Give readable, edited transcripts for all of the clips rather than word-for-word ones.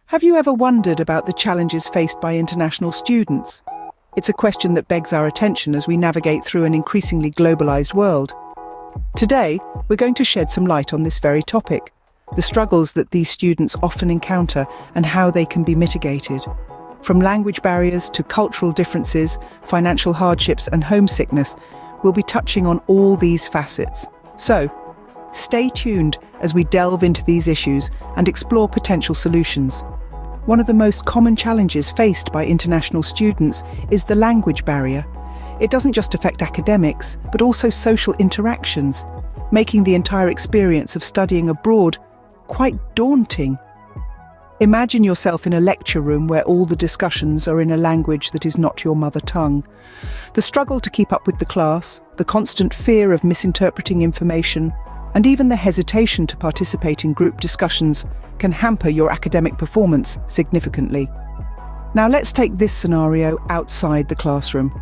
Have you ever wondered about the challenges faced by international students? It's a question that begs our attention as we navigate through an increasingly globalized world. Today, we're going to shed some light on this very topic, the struggles that these students often encounter and how they can be mitigated. From language barriers to cultural differences, financial hardships and homesickness, we'll be touching on all these facets. So, stay tuned as we delve into these issues and explore potential solutions. One of the most common challenges faced by international students is the language barrier. It doesn't just affect academics, but also social interactions, making the entire experience of studying abroad quite daunting. Imagine yourself in a lecture room where all the discussions are in a language that is not your mother tongue. The struggle to keep up with the class, the constant fear of misinterpreting information, and even the hesitation to participate in group discussions can hamper your academic performance significantly. Now let's take this scenario outside the classroom.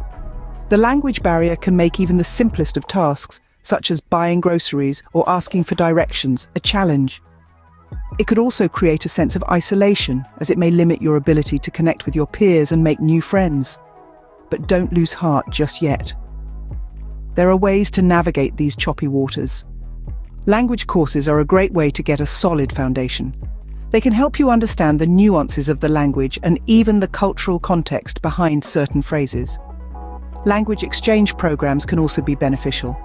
The language barrier can make even the simplest of tasks, such as buying groceries or asking for directions, a challenge. It could also create a sense of isolation, as it may limit your ability to connect with your peers and make new friends. But don't lose heart just yet. There are ways to navigate these choppy waters. Language courses are a great way to get a solid foundation. They can help you understand the nuances of the language and even the cultural context behind certain phrases. Language exchange programs can also be beneficial.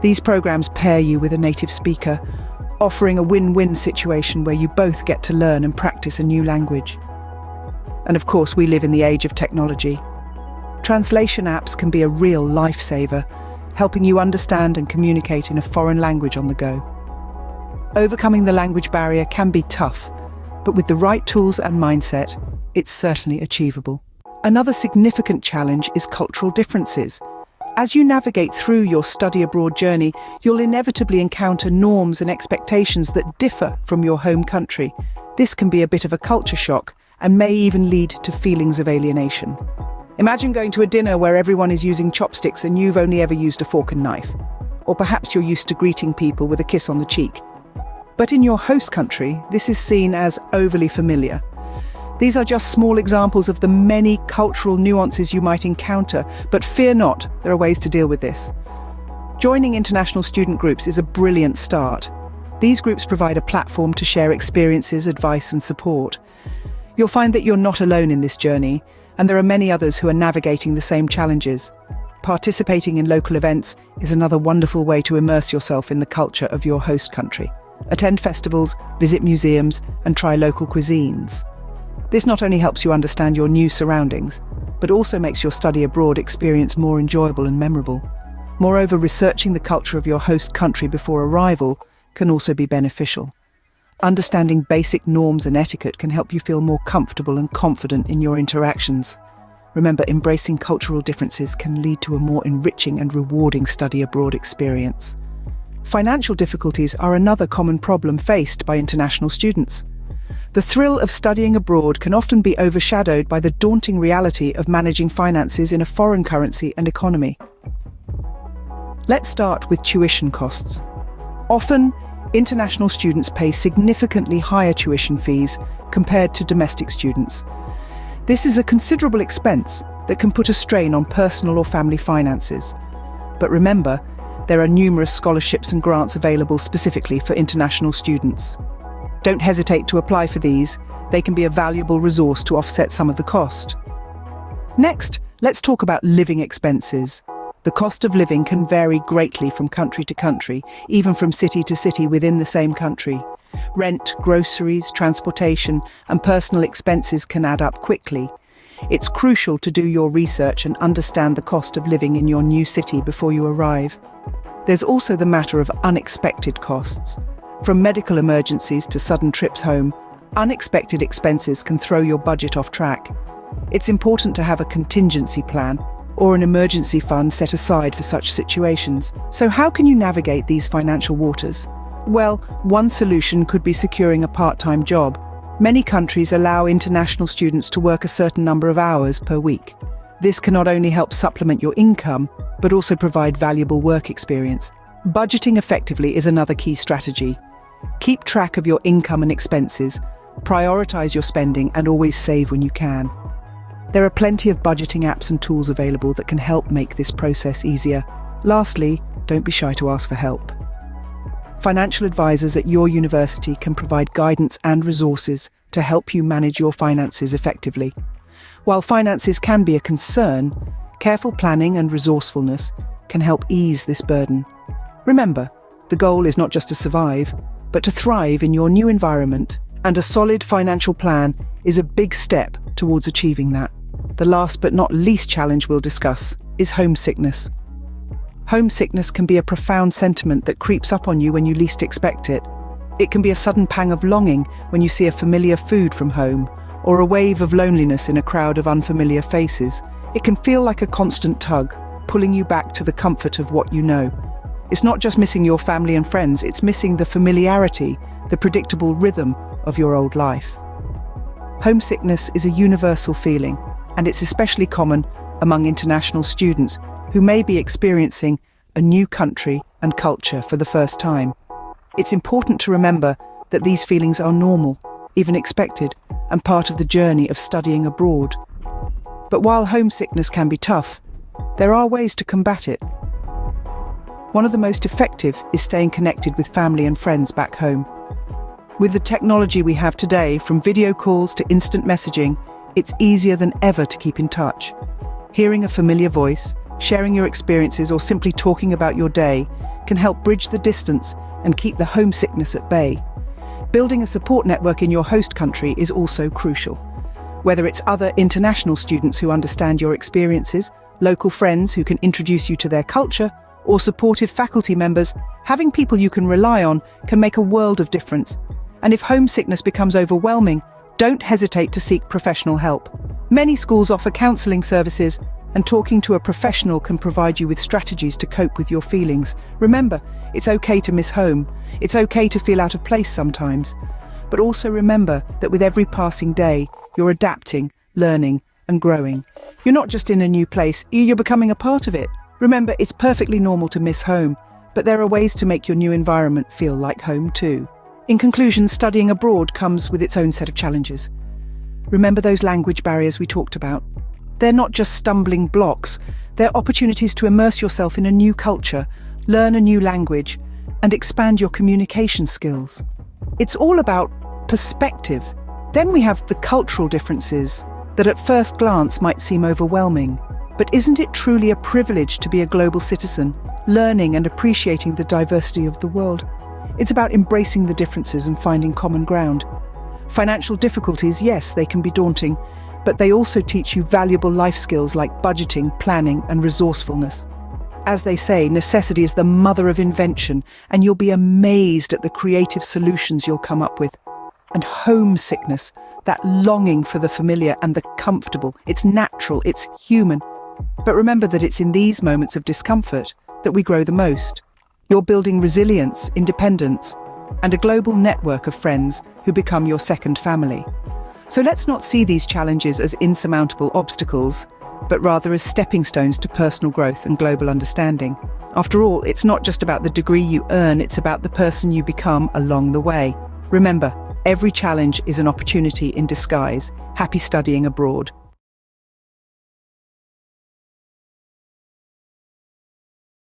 These programs pair you with a native speaker, offering a win-win situation where you both get to learn and practice a new language. And of course, we live in the age of technology. Translation apps can be a real lifesaver, helping you understand and communicate in a foreign language on the go. Overcoming the language barrier can be tough, but with the right tools and mindset, it's certainly achievable. Another significant challenge is cultural differences. As you navigate through your study abroad journey, you'll inevitably encounter norms and expectations that differ from your home country. This can be a bit of a culture shock and may even lead to feelings of alienation. Imagine going to a dinner where everyone is using chopsticks and you've only ever used a fork and knife. Or perhaps you're used to greeting people with a kiss on the cheek. But in your host country, this is seen as overly familiar. These are just small examples of the many cultural nuances you might encounter, but fear not, there are ways to deal with this. Joining international student groups is a brilliant start. These groups provide a platform to share experiences, advice and support. You'll find that you're not alone in this journey, and there are many others who are navigating the same challenges. Participating in local events is another wonderful way to immerse yourself in the culture of your host country. Attend festivals, visit museums, and try local cuisines. This not only helps you understand your new surroundings, but also makes your study abroad experience more enjoyable and memorable. Moreover, researching the culture of your host country before arrival can also be beneficial. Understanding basic norms and etiquette can help you feel more comfortable and confident in your interactions. Remember, embracing cultural differences can lead to a more enriching and rewarding study abroad experience. Financial difficulties are another common problem faced by international students. The thrill of studying abroad can often be overshadowed by the daunting reality of managing finances in a foreign currency and economy. Let's start with tuition costs. Often, international students pay significantly higher tuition fees compared to domestic students. This is a considerable expense that can put a strain on personal or family finances. But remember, there are numerous scholarships and grants available specifically for international students. Don't hesitate to apply for these. They can be a valuable resource to offset some of the cost. Next, let's talk about living expenses. The cost of living can vary greatly from country to country, even from city to city within the same country. Rent, groceries, transportation, and personal expenses can add up quickly. It's crucial to do your research and understand the cost of living in your new city before you arrive. There's also the matter of unexpected costs. From medical emergencies to sudden trips home, unexpected expenses can throw your budget off track. It's important to have a contingency plan or an emergency fund set aside for such situations. So how can you navigate these financial waters? Well, one solution could be securing a part-time job. Many countries allow international students to work a certain number of hours per week. This can not only help supplement your income, but also provide valuable work experience. Budgeting effectively is another key strategy. Keep track of your income and expenses, Prioritize your spending and always save when you can. There are plenty of budgeting apps and tools available that can help make this process easier. Lastly, don't be shy to ask for help. Financial advisors at your university can provide guidance and resources to help you manage your finances effectively. While finances can be a concern, careful planning and resourcefulness can help ease this burden. Remember, the goal is not just to survive, but to thrive in your new environment, and a solid financial plan is a big step towards achieving that. The last but not least challenge we'll discuss is homesickness. Homesickness can be a profound sentiment that creeps up on you when you least expect it. It can be a sudden pang of longing when you see a familiar food from home, or a wave of loneliness in a crowd of unfamiliar faces. It can feel like a constant tug, pulling you back to the comfort of what you know. It's not just missing your family and friends, it's missing the familiarity, the predictable rhythm of your old life. Homesickness is a universal feeling, and it's especially common among international students who may be experiencing a new country and culture for the first time. It's important to remember that these feelings are normal, even expected, and part of the journey of studying abroad. But while homesickness can be tough, there are ways to combat it. One of the most effective is staying connected with family and friends back home. With the technology we have today, from video calls to instant messaging, it's easier than ever to keep in touch. Hearing a familiar voice, sharing your experiences, or simply talking about your day can help bridge the distance and keep the homesickness at bay. Building a support network in your host country is also crucial. Whether it's other international students who understand your experiences, local friends who can introduce you to their culture, or supportive faculty members, having people you can rely on can make a world of difference. And if homesickness becomes overwhelming, don't hesitate to seek professional help. Many schools offer counseling services, and talking to a professional can provide you with strategies to cope with your feelings. Remember, it's okay to miss home. It's okay to feel out of place sometimes. But also remember that with every passing day, you're adapting, learning, and growing. You're not just in a new place, you're becoming a part of it. Remember, it's perfectly normal to miss home, but there are ways to make your new environment feel like home too. In conclusion, studying abroad comes with its own set of challenges. Remember those language barriers we talked about? They're not just stumbling blocks, they're opportunities to immerse yourself in a new culture, learn a new language, and expand your communication skills. It's all about perspective. Then we have the cultural differences that at first glance might seem overwhelming. But isn't it truly a privilege to be a global citizen, learning and appreciating the diversity of the world? It's about embracing the differences and finding common ground. Financial difficulties, yes, they can be daunting, but they also teach you valuable life skills like budgeting, planning, and resourcefulness. As they say, necessity is the mother of invention, and you'll be amazed at the creative solutions you'll come up with. And homesickness, that longing for the familiar and the comfortable, it's natural, it's human. But remember that it's in these moments of discomfort that we grow the most. You're building resilience, independence, and a global network of friends who become your second family. So let's not see these challenges as insurmountable obstacles, but rather as stepping stones to personal growth and global understanding. After all, it's not just about the degree you earn, it's about the person you become along the way. Remember, every challenge is an opportunity in disguise. Happy studying abroad.